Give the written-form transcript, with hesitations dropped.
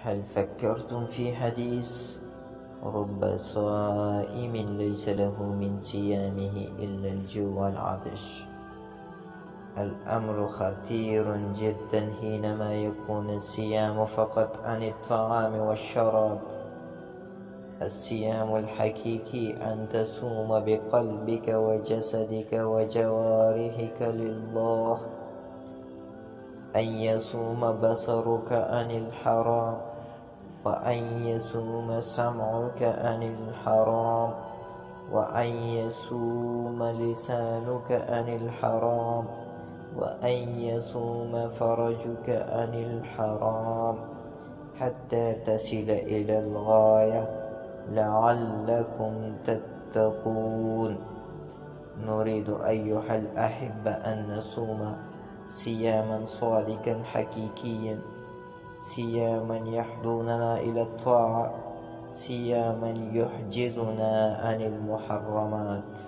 هل فكرتم في حديث رب صائم ليس له من صيامه إلا الجوع والعطش؟ الأمر خطير جدا حينما يكون الصيام فقط عن الطعام والشراب. الصيام الحقيقي أن تصوم بقلبك وجسدك وجوارحك لله، أن يصوم بصرك عن الحرام، وأن يصوم سمعك عن الحرام، وأن يصوم لسانك عن الحرام، وأن يصوم فرجك عن الحرام، حتى تصل إلى الغاية لعلكم تتقون. نريد أيها الأحبة أن نصوم صياما صادقا حقيقيا، صياما يحضوننا إلى الطاعة، صياما يحجزنا عن المحرمات.